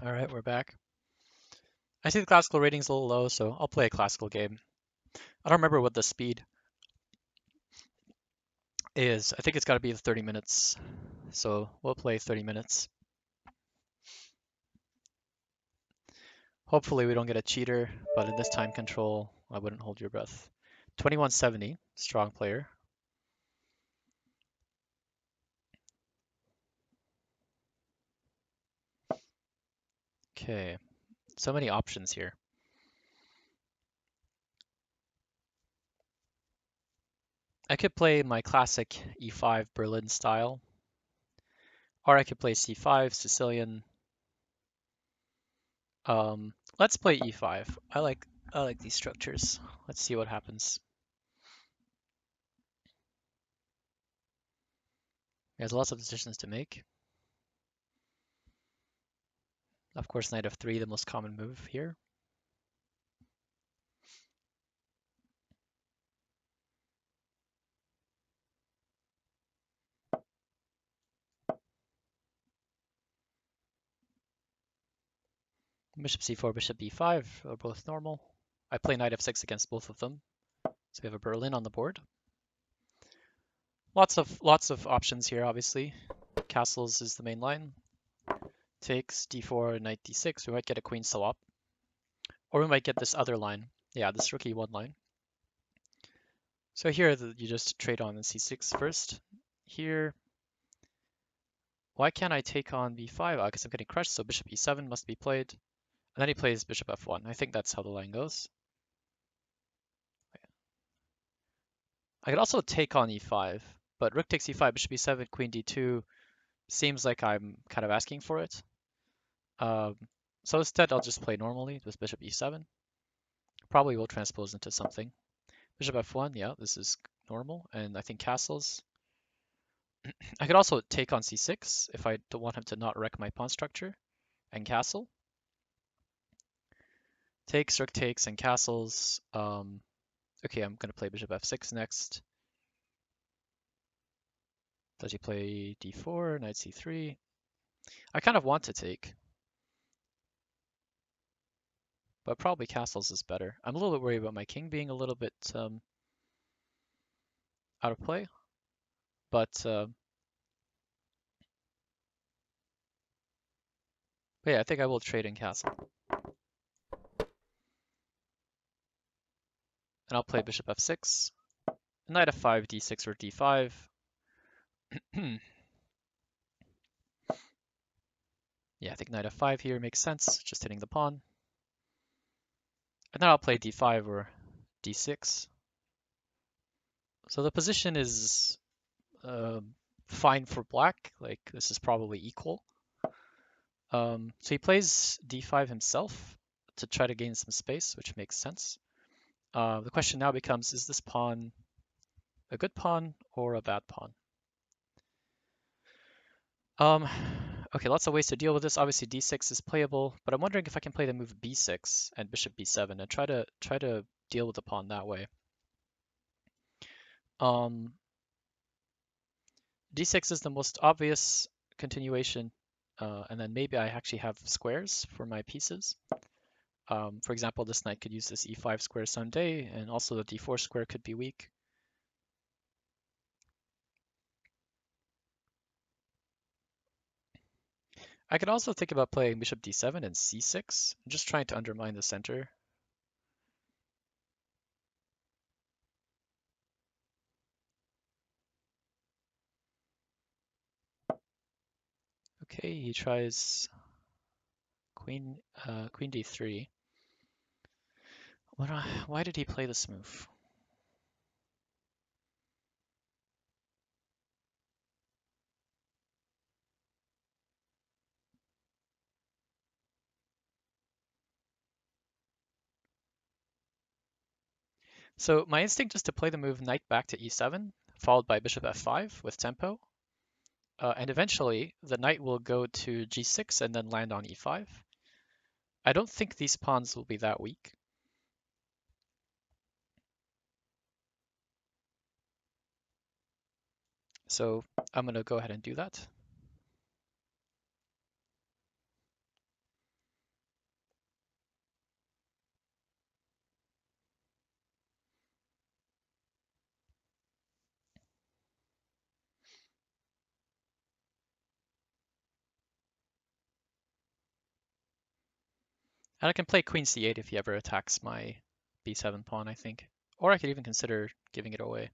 All right, we're back. I see the classical rating's a little low, so I'll play a classical game. I don't remember what the speed is. I think it's got to be 30 minutes, so we'll play 30 minutes. Hopefully we don't get a cheater, but in this time control, I wouldn't hold your breath. 2170, strong player. Okay, so many options here. I could play my classic e5 Berlin style, or I could play c5 Sicilian. Let's play e5. I like these structures. Let's see what happens. There's lots of decisions to make. Of course, knight f3, the most common move here. Bishop c4, bishop b5 are both normal. I play knight f6 against both of them. So we have a Berlin on the board. Lots of options here, obviously. Castles is the main line. Takes d4, knight d6. We might get a queen swap. Or we might get this other line. Yeah, this rook e1 line. So here you just trade on the c6 first. Here, why can't I take on b5? Because I'm getting crushed, so bishop e7 must be played. And then he plays bishop f1. I think that's how the line goes. I could also take on e5, but rook takes e5, bishop e7, queen d2 seems like I'm kind of asking for it. So instead, I'll just play normally with bishop e7. Probably will transpose into something. Bishop f1, yeah, this is normal, and I think castles. I could also take on c6 if I don't want him to not wreck my pawn structure, and castle. Takes, rook takes, and castles. Okay, I'm gonna play bishop f6 next. Does he play d4, knight c3? I kind of want to take, but probably castles is better. I'm a little bit worried about my king being a little bit out of play, but yeah, I think I will trade in castle. And I'll play bishop f6, knight f5, d6 or d5. Yeah, I think knight f5 here makes sense, just hitting the pawn. And then I'll play d5 or d6. So the position is fine for black, like this is probably equal. So he plays d5 himself to try to gain some space, which makes sense. The question now becomes, is this pawn a good pawn or a bad pawn? Okay, lots of ways to deal with this. Obviously d6 is playable, but I'm wondering if I can play the move b6 and bishop b7 and try to deal with the pawn that way. D6 is the most obvious continuation, and then maybe I actually have squares for my pieces. For example, this knight could use this e5 square someday, and also the d4 square could be weak. I could also think about playing bishop d7 and c6. I'm just trying to undermine the center. Okay, he tries queen d3. Why did he play this move? So my instinct is to play the move knight back to e7, followed by bishop f5 with tempo. And eventually the knight will go to g6 and then land on e5. I don't think these pawns will be that weak. So I'm going to go ahead and do that. And I can play queen c8 if he ever attacks my b7 pawn, I think. Or I could even consider giving it away.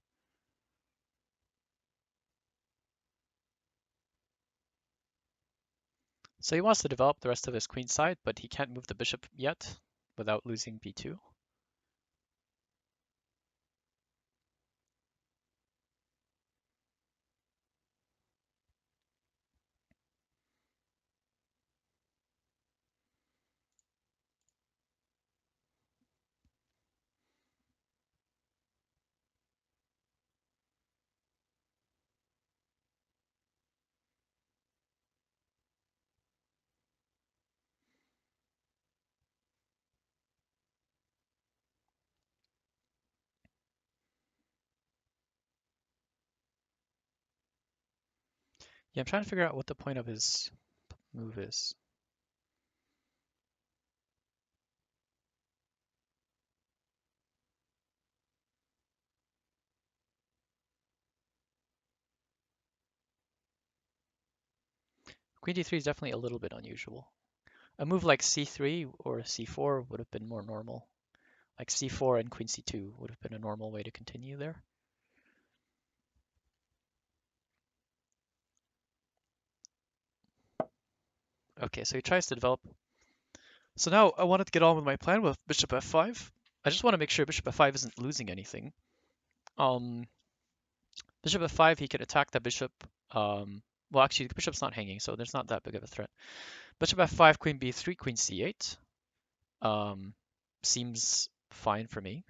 So he wants to develop the rest of his queen side, but he can't move the bishop yet without losing b2. Yeah, I'm trying to figure out what the point of his move is. Queen d3 is definitely a little bit unusual. A move like c3 or c4 would have been more normal. Like c4 and queen c2 would have been a normal way to continue there. Okay, so he tries to develop. So now I wanted to get on with my plan with bishop f5. I just want to make sure bishop f5 isn't losing anything. Bishop f5, he can attack the bishop. Well, actually, the bishop's not hanging, so there's not that big of a threat. Bishop f5, queen b3, queen c8. Seems fine for me.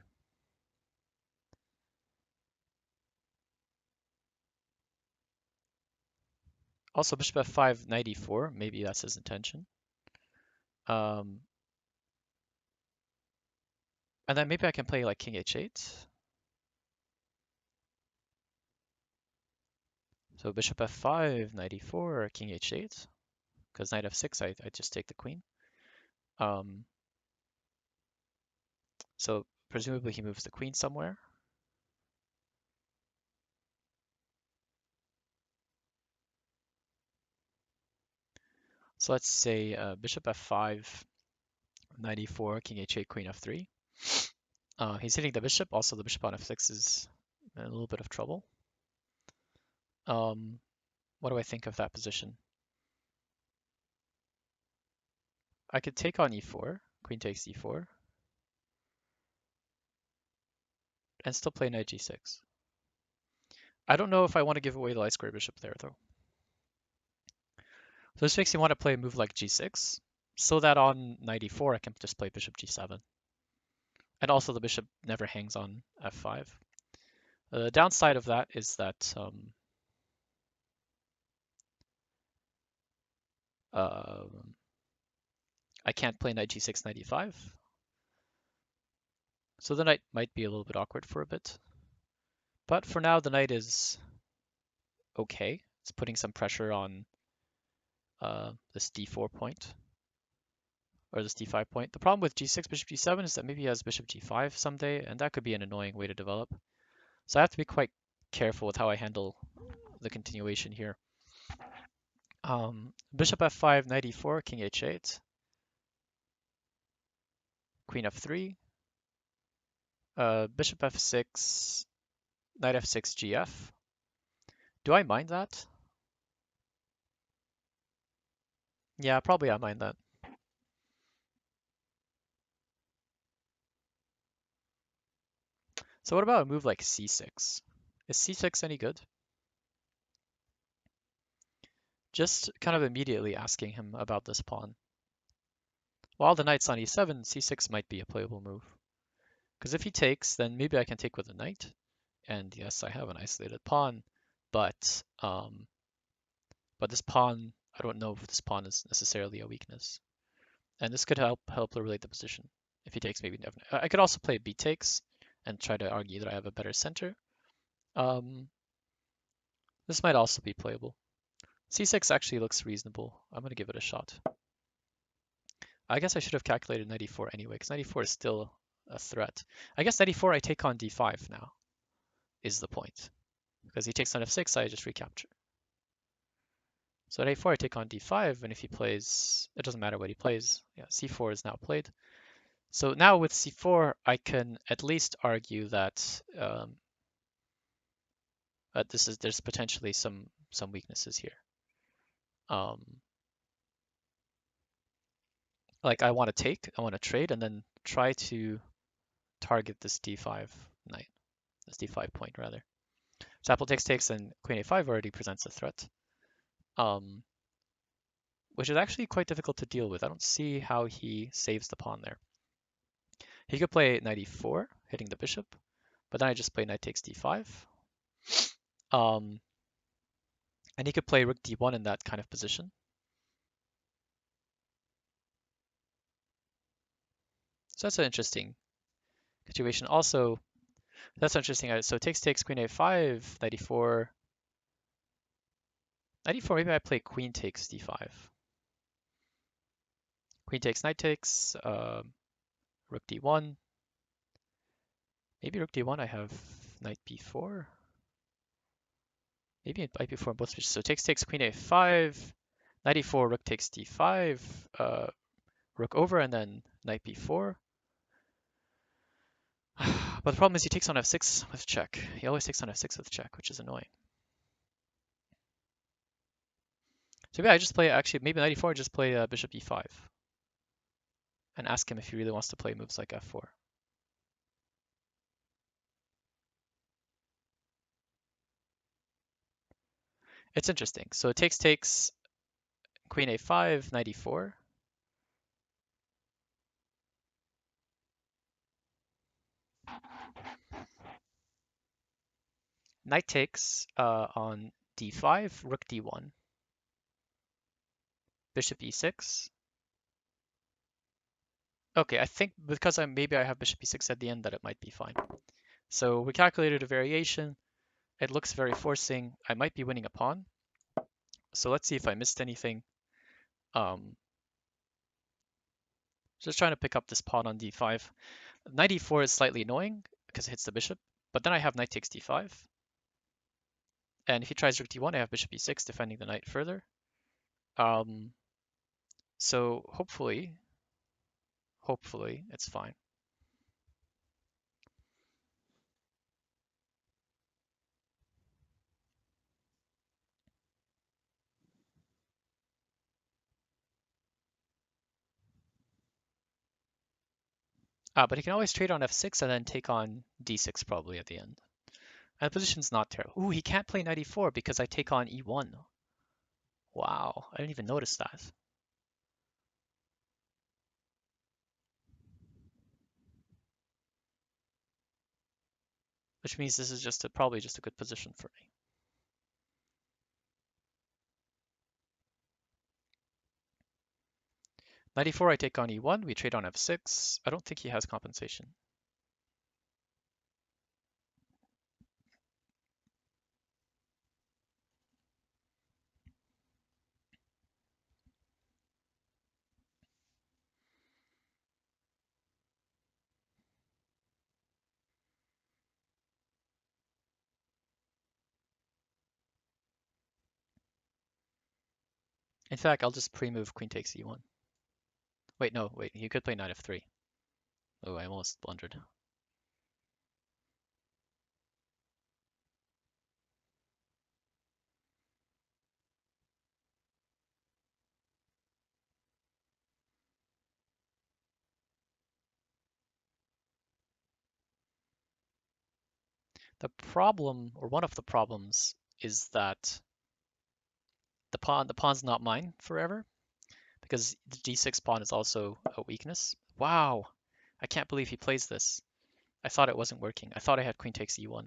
Also, bishop f5, knight e4. Maybe that's his intention. And then maybe I can play like king h8. So bishop f5, knight e4, king h8. Because knight f6, I just take the queen. So presumably he moves the queen somewhere. So let's say bishop f5, knight e4, king h8, queen f3. He's hitting the bishop. Also, the bishop on f6 is in a little bit of trouble. What do I think of that position? I could take on e4, queen takes e4, and still play knight g6. I don't know if I want to give away the light square bishop there, though. So this makes me want to play a move like g6, so that on knight e4 I can just play bishop g7. And also the bishop never hangs on f5. The downside of that is that I can't play knight g6, knight e5. So the knight might be a little bit awkward for a bit. But for now, the knight is okay. It's putting some pressure on this d4 point, or this d5 point. The problem with g6, bishop g7 is that maybe he has bishop g5 someday, and that could be an annoying way to develop. So I have to be quite careful with how I handle the continuation here. Bishop f5, knight e4, king h8, queen f3, bishop f6, knight f6, gf. Do I mind that? Yeah, probably I mind that. So what about a move like c6? Is c6 any good? Just kind of immediately asking him about this pawn. While the knight's on e7, c6 might be a playable move. Because if he takes, then maybe I can take with a knight. And yes, I have an isolated pawn, but this pawn, I don't know if this pawn is necessarily a weakness. And this could help relate the position. If he takes, maybe never. I could also play b takes and try to argue that I have a better center. This might also be playable. c6 actually looks reasonable. I'm going to give it a shot. I guess I should have calculated knight e4 anyway, because knight e4 is still a threat. I guess knight e4 I take on d5 now, is the point. Because he takes on f6, I just recapture. So at a4 I take on d5, and if he plays, it doesn't matter what he plays. Yeah, c4 is now played. So now with c4, I can at least argue that there's potentially some weaknesses here. Like I want to trade, and then try to target this d5 knight, this d5 point rather. So apple takes, and queen a5 already presents a threat, which is actually quite difficult to deal with. I don't see how he saves the pawn there. He could play knight e4, hitting the bishop, but then I just play knight takes d5. And he could play rook d1 in that kind of position. So that's an interesting situation. Also, that's interesting. So takes, queen a5, knight e4. Knight e4, maybe I play queen takes d5. Queen takes, knight takes, rook d1. Maybe rook d1 I have knight b4. Maybe knight b4 on both switches. So takes, queen a5, knight e4, rook takes d5, rook over, and then knight b4. But the problem is he takes on f6 with check. He always takes on f6 with check, which is annoying. So maybe I just play, actually, maybe knight e4, just play bishop e5 and ask him if he really wants to play moves like f4. It's interesting. So it takes, queen a5, knight e4. Knight takes on d5, rook d1, bishop e6. Okay, I think because maybe I have bishop e6 at the end that it might be fine. So we calculated a variation. It looks very forcing. I might be winning a pawn. So let's see if I missed anything. Just trying to pick up this pawn on d5. Knight e4 is slightly annoying because it hits the bishop, but then I have knight takes d5. And if he tries rook d1, I have bishop e6 defending the knight further. So hopefully it's fine. But he can always trade on f6 and then take on d6 probably at the end. And the position's not terrible. Ooh, he can't play knight e4 because I take on e1. Wow, I didn't even notice that. Which means this is probably just a good position for me. Knight e4, I take on e1, we trade on f6. I don't think he has compensation. In fact, I'll just pre-move queen takes e1. Wait, no, wait, he could play knight f3. Oh, I almost blundered. The problem, or one of the problems, is that the pawn's not mine forever, because the d6 pawn is also a weakness. Wow, I can't believe he plays this. I thought it wasn't working. I thought I had queen takes e1.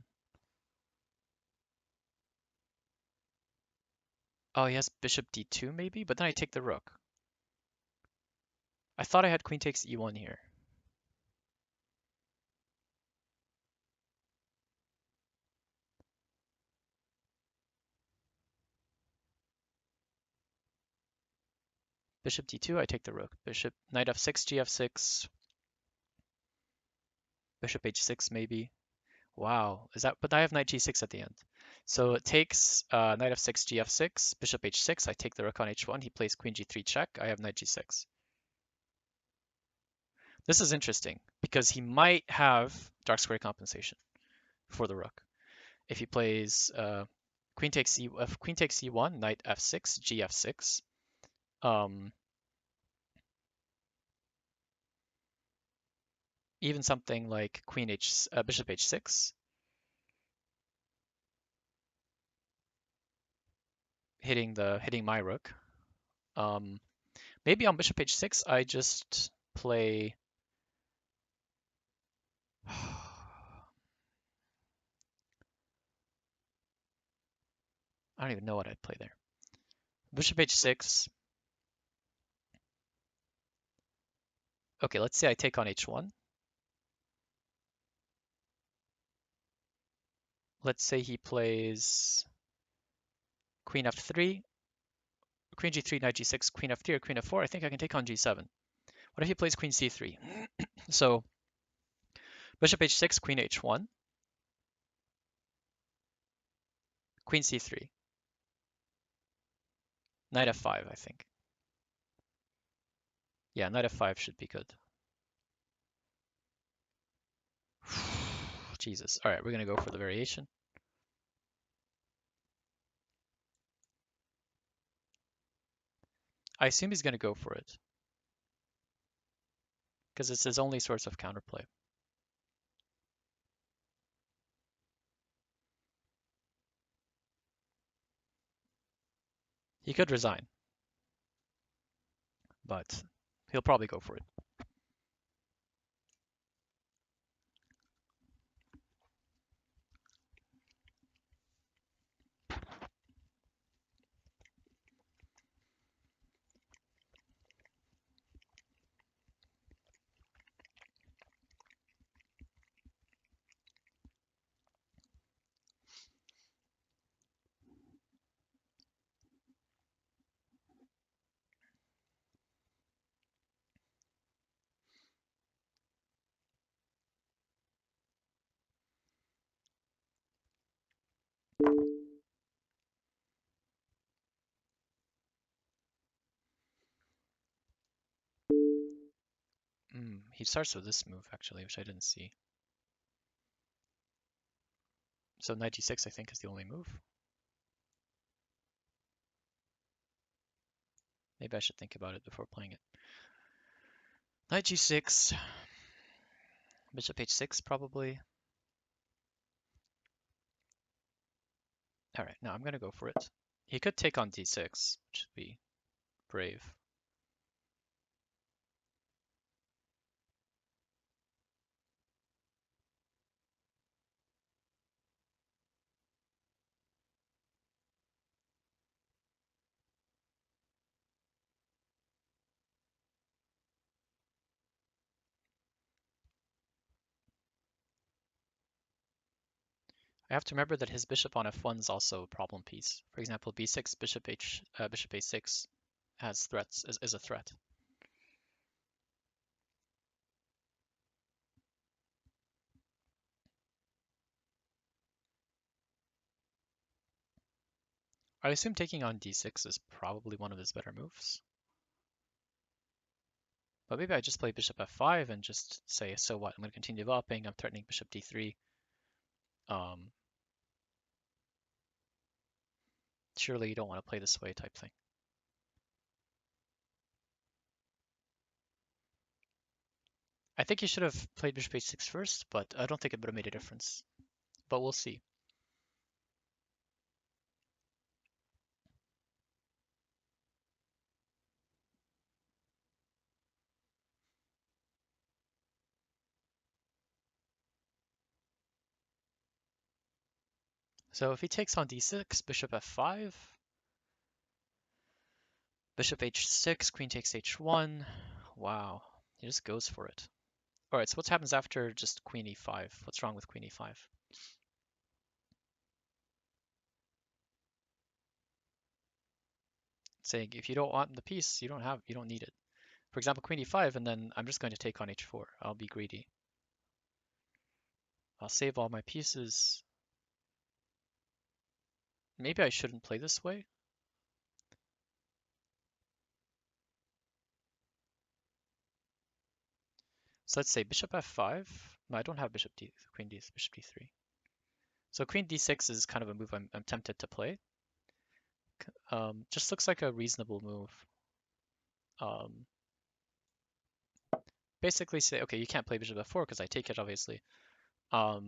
Oh, he has bishop d2 maybe, but then I take the rook. I thought I had queen takes e1 here. Bishop d2, I take the rook. Bishop, knight f6, gf6. Bishop h6 maybe. Wow, is that? But I have knight g6 at the end. So it takes knight f6, gf6, bishop h6. I take the rook on h1. He plays queen g3 check. I have knight g6. This is interesting because he might have dark square compensation for the rook. If he plays queen takes e1, knight f6, gf6. Even something like bishop h6, hitting my rook. Maybe on bishop h6 I just play. I don't even know what I'd play there. Bishop h6. Okay, let's say I take on h1. Let's say he plays queen f3, queen g3, knight g6, queen f3, or queen f4. I think I can take on g7. What if he plays queen c3? So bishop h6, queen h1, queen c3, knight f5, I think. Yeah, knight f5 should be good. Jesus. All right, we're going to go for the variation. I assume he's going to go for it because it's his only source of counterplay. He could resign, but he'll probably go for it. He starts with this move, actually, which I didn't see. So knight g6, I think, is the only move. Maybe I should think about it before playing it. Knight g6, bishop h6, probably. All right, now I'm going to go for it. He could take on d6, which would be brave. I have to remember that his bishop on f1 is also a problem piece. For example, b6, bishop a6 has threats, is a threat. I assume taking on d6 is probably one of his better moves. But maybe I just play bishop f5 and just say, so what? I'm going to continue developing. I'm threatening bishop d3. Surely you don't want to play this way type thing. I think you should have played bishop h6 first, but I don't think it would have made a difference. But we'll see. So if he takes on d6, bishop f5, bishop h6, queen takes h1. Wow, he just goes for it. All right, so what happens after just queen e5? What's wrong with queen e5? Saying if you don't want the piece, you don't need it. For example, queen e5, and then I'm just going to take on h4. I'll be greedy. I'll save all my pieces. maybe I shouldn't play this way. So let's say bishop f5. No, I don't have queen d, bishop d3. So queen d6 is kind of a move I'm tempted to play. Just looks like a reasonable move. Um, basically say, okay, you can't play bishop f4 because I take it, obviously. So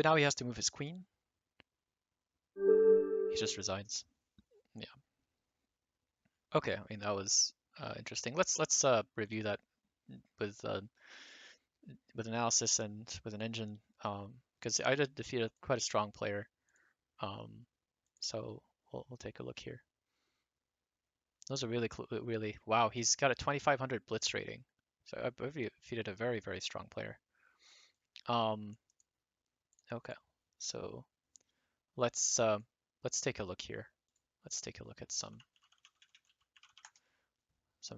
now he has to move his queen. He just resigns. Yeah. Okay, I mean that was interesting. Let's review that with analysis and with an engine, because I did defeat quite a strong player. Um, so we'll take a look here. Those are really wow. He's got a 2500 blitz rating, so I've defeated a very strong player. Okay, so let's take a look here. Let's take a look at some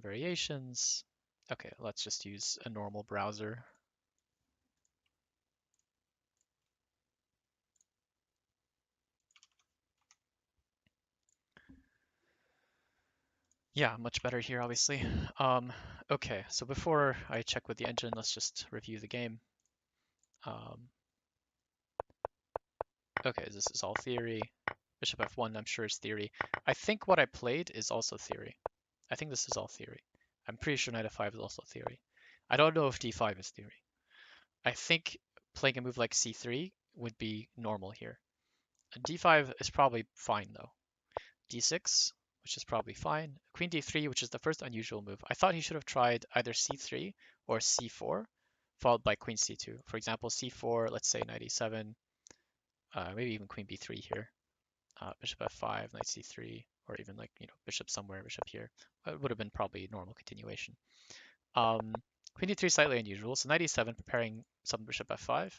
variations. Okay, let's just use a normal browser. Yeah, much better here, obviously. Okay, so before I check with the engine, let's just review the game. Okay, this is all theory. Bishop f1, I'm sure is theory. I think what I played is also theory. I think this is all theory. I'm pretty sure knight f5 is also theory. I don't know if d5 is theory. I think playing a move like c3 would be normal here. d5 is probably fine though. d6, which is probably fine. Queen d3, which is the first unusual move. I thought he should have tried either c3 or c4, followed by queen c2. For example, c4, let's say knight e7, maybe even queen b3 here. Bishop f5, knight c3, or even like, bishop somewhere, bishop here. It would have been probably normal continuation. Queen d3 slightly unusual, so knight e7 preparing some bishop f5,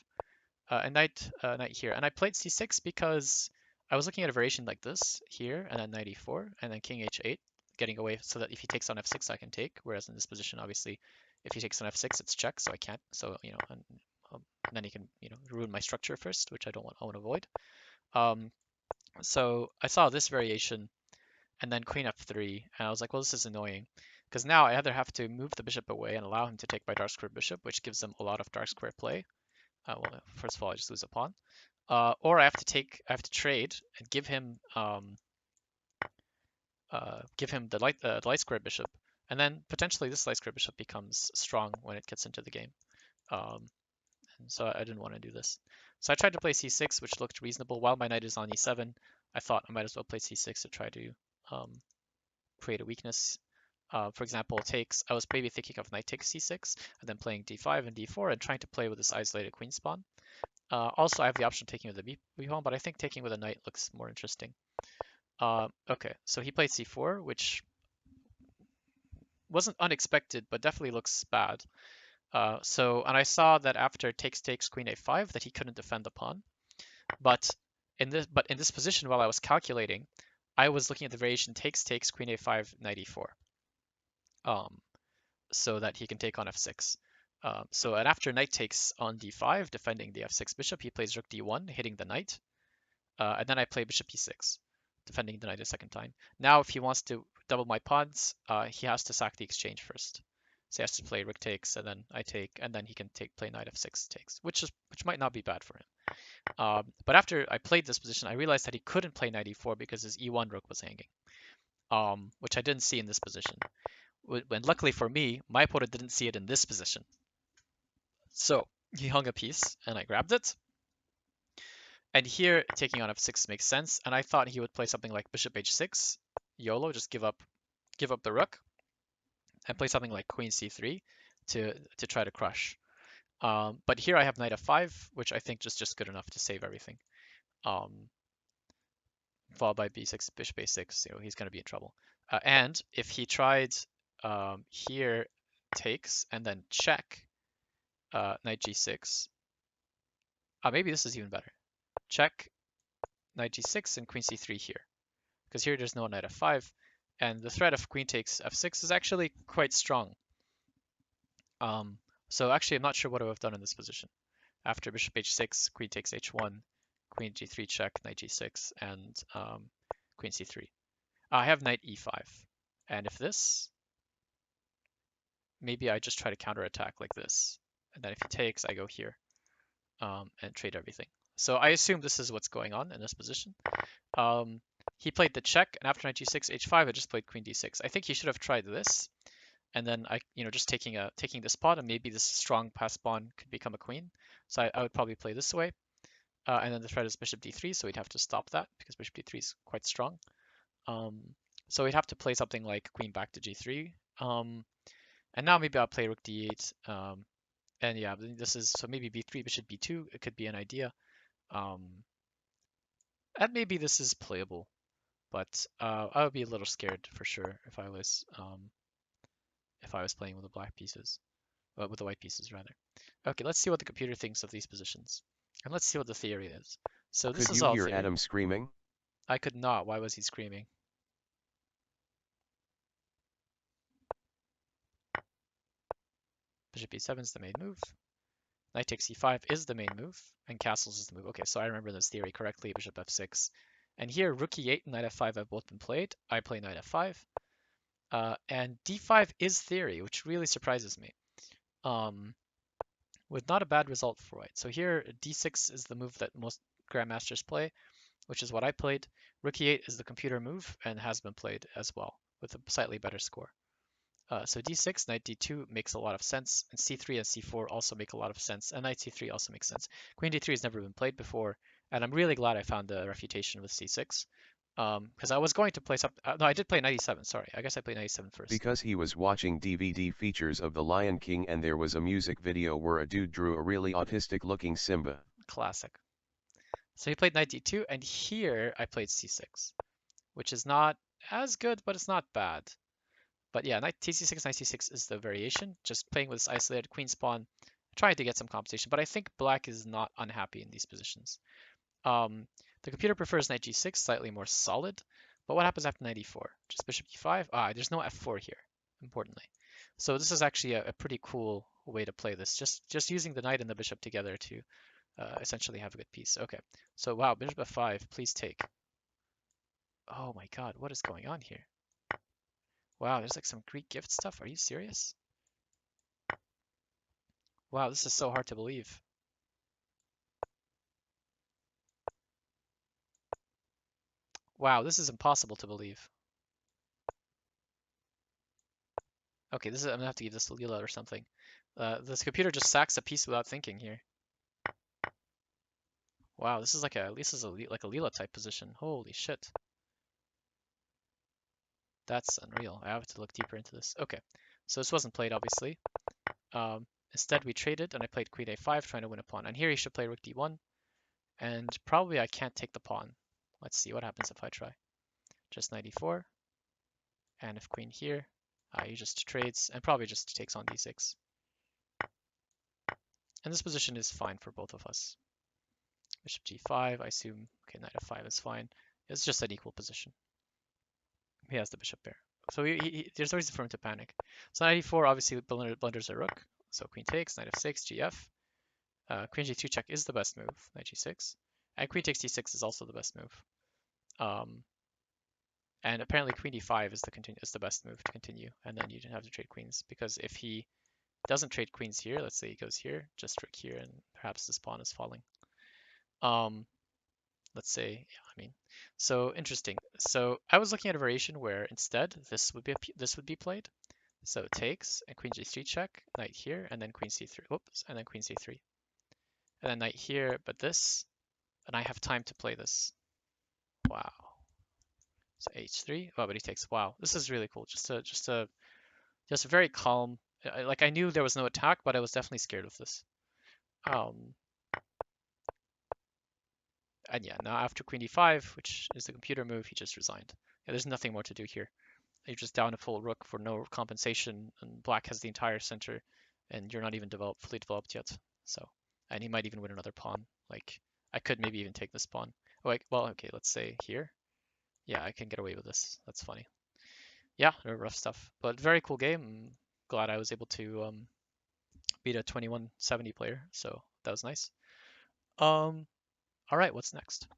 and knight here. And I played c6 because I was looking at a variation like this here, and then knight e4, and then king h8, getting away so that if he takes on f6, I can take. Whereas in this position, obviously, if he takes on f6, it's check, so I can't. So and then he can ruin my structure first, which I don't want. I want to avoid. So I saw this variation, and then queen f3, and I was like, well, this is annoying, because now I either have to move the bishop away and allow him to take my dark square bishop, which gives him a lot of dark square play. Well, first of all, I just lose a pawn. Or I have to trade and give him the light square bishop, and then potentially this light square bishop becomes strong when it gets into the game. And so I didn't want to do this. So I tried to play c6, which looked reasonable. While my knight is on e7, I thought I might as well play c6 to try to create a weakness. For example, takes. I was maybe thinking of knight takes c6, and then playing d5 and d4, and trying to play with this isolated queen spawn. Also, I have the option of taking with the b pawn, but I think taking with a knight looks more interesting. Okay, so he played c4, which wasn't unexpected, but definitely looks bad. And I saw that after takes queen a5 that he couldn't defend the pawn. But in this position, while I was calculating, I was looking at the variation takes queen a5 knight e4, so that he can take on f6. And after knight takes on d5, defending the f6 bishop, he plays rook d1, hitting the knight. And then I play bishop e6, defending the knight a second time. Now, if he wants to double my pawns, he has to sack the exchange first. So he has to play rook takes, and then I take, and then he can play knight f6 takes, which might not be bad for him. But after I played this position, I realized that he couldn't play knight e4 because his e1 rook was hanging, which I didn't see in this position. When luckily for me, my opponent didn't see it in this position. So he hung a piece, and I grabbed it. And here, taking on f6 makes sense, and I thought he would play something like bishop h6, YOLO, just give up the rook, and play something like queen c3 to try to crush. But here I have knight f5, which I think is just good enough to save everything. Followed by b6, bishop a6, he's going to be in trouble. And if he tried here, takes, and then check, knight g6, maybe this is even better. Check, knight g6, and queen c3 here. Because here there's no knight f5, and the threat of queen takes f6 is actually quite strong. So actually, I'm not sure what I would have done in this position. After bishop h6, queen takes h1, queen g3 check, knight g6, and queen c3. I have knight e5, and if this, maybe I just try to counterattack like this, and then if he takes, I go here and trade everything. So I assume this is what's going on in this position. He played the check, and after knight g6, h5, I just played queen d6. I think he should have tried this, and then just taking this pawn, and maybe this strong passed pawn could become a queen. So I would probably play this way, and then the threat is bishop d3, so we'd have to stop that because bishop d3 is quite strong. So we'd have to play something like queen back to g3, and now maybe I'll play rook d8, and yeah, this is so maybe b3, bishop b2. It could be an idea, and maybe this is playable, but I would be a little scared for sure if I was playing with the black pieces. With the white pieces rather. Okay, let's see what the computer thinks of these positions. And let's see what the theory is. So this Could is you all hear theory. Adam screaming? I could not. Why was he screaming? Bishop e7 is the main move. Knight takes e5 is the main move, and castles is the move. Okay, so I remember this theory correctly. Bishop f6. And here, rook e8 and knight f5 have both been played. I play knight f5. And d5 is theory, which really surprises me. With not a bad result for white. So here, d6 is the move that most grandmasters play, which is what I played. Rook e8 is the computer move and has been played as well with a slightly better score. So d6, knight d2 makes a lot of sense, and c3 and c4 also make a lot of sense, and knight c3 also makes sense. Queen d3 has never been played before, and I'm really glad I found the refutation with c6, because I was going to play some. No, I did play knight e7. Sorry, I guess I played knight e7 first. Because he was watching DVD features of The Lion King and there was a music video where a dude drew a really autistic-looking Simba. Classic. So he played knight d2, and here I played c6, which is not as good, but it's not bad. But yeah, knight c6, knight c6 is the variation. Just playing with this isolated queen spawn, trying to get some compensation. But I think black is not unhappy in these positions. The computer prefers knight g6, slightly more solid. But what happens after knight e4? Just bishop e5? There's no f4 here, importantly. So this is actually a pretty cool way to play this. Just using the knight and the bishop together to essentially have a good piece. Okay, so wow, bishop f5, please take. Oh my god, what is going on here? Wow, there's like some Greek gift stuff. Are you serious? Wow, this is so hard to believe. Wow, this is impossible to believe. Okay, I'm gonna have to give this to Leela or something. This computer just sacks a piece without thinking here. Wow, this is like like a Leela type position. Holy shit. That's unreal. I have to look deeper into this. Okay, so this wasn't played, obviously. Instead, we traded, and I played queen a5, trying to win a pawn. And here he should play rook d1, and probably I can't take the pawn. Let's see what happens if I try. Just knight e4, and if queen here, he just trades and probably just takes on d6. And this position is fine for both of us. Bishop g5, I assume. Okay, knight f5 is fine. It's just an equal position. He has the bishop pair. So there's no reason for him to panic. So knight e4 obviously blunders a rook. So queen takes, knight f6, gf. Queen g2 check is the best move, knight g6. And queen takes d6 is also the best move. And apparently queen d5 is the best move to continue. And then you don't have to trade queens, because if he doesn't trade queens here, let's say he goes here, just rook here, and perhaps this pawn is falling. Let's say, yeah, I mean, so interesting. So I was looking at a variation where instead this would be played. So it takes and queen g3 check, knight here, and then queen c3. Whoops, and then queen c3, and then knight here, but this, and I have time to play this. Wow. So h3. Oh, but he takes. Wow, this is really cool. Just very calm. Like I knew there was no attack, but I was definitely scared of this. And yeah, now after queen e5, which is the computer move, he just resigned. Yeah, there's nothing more to do here. You're just down a full rook for no compensation, and black has the entire center, and you're not even fully developed yet. So, and he might even win another pawn. Like, I could maybe even take this pawn. Oh, well, okay, let's say here. Yeah, I can get away with this. That's funny. Yeah, rough stuff, but very cool game. I'm glad I was able to beat a 2170 player, so that was nice. Um, All right, what's next?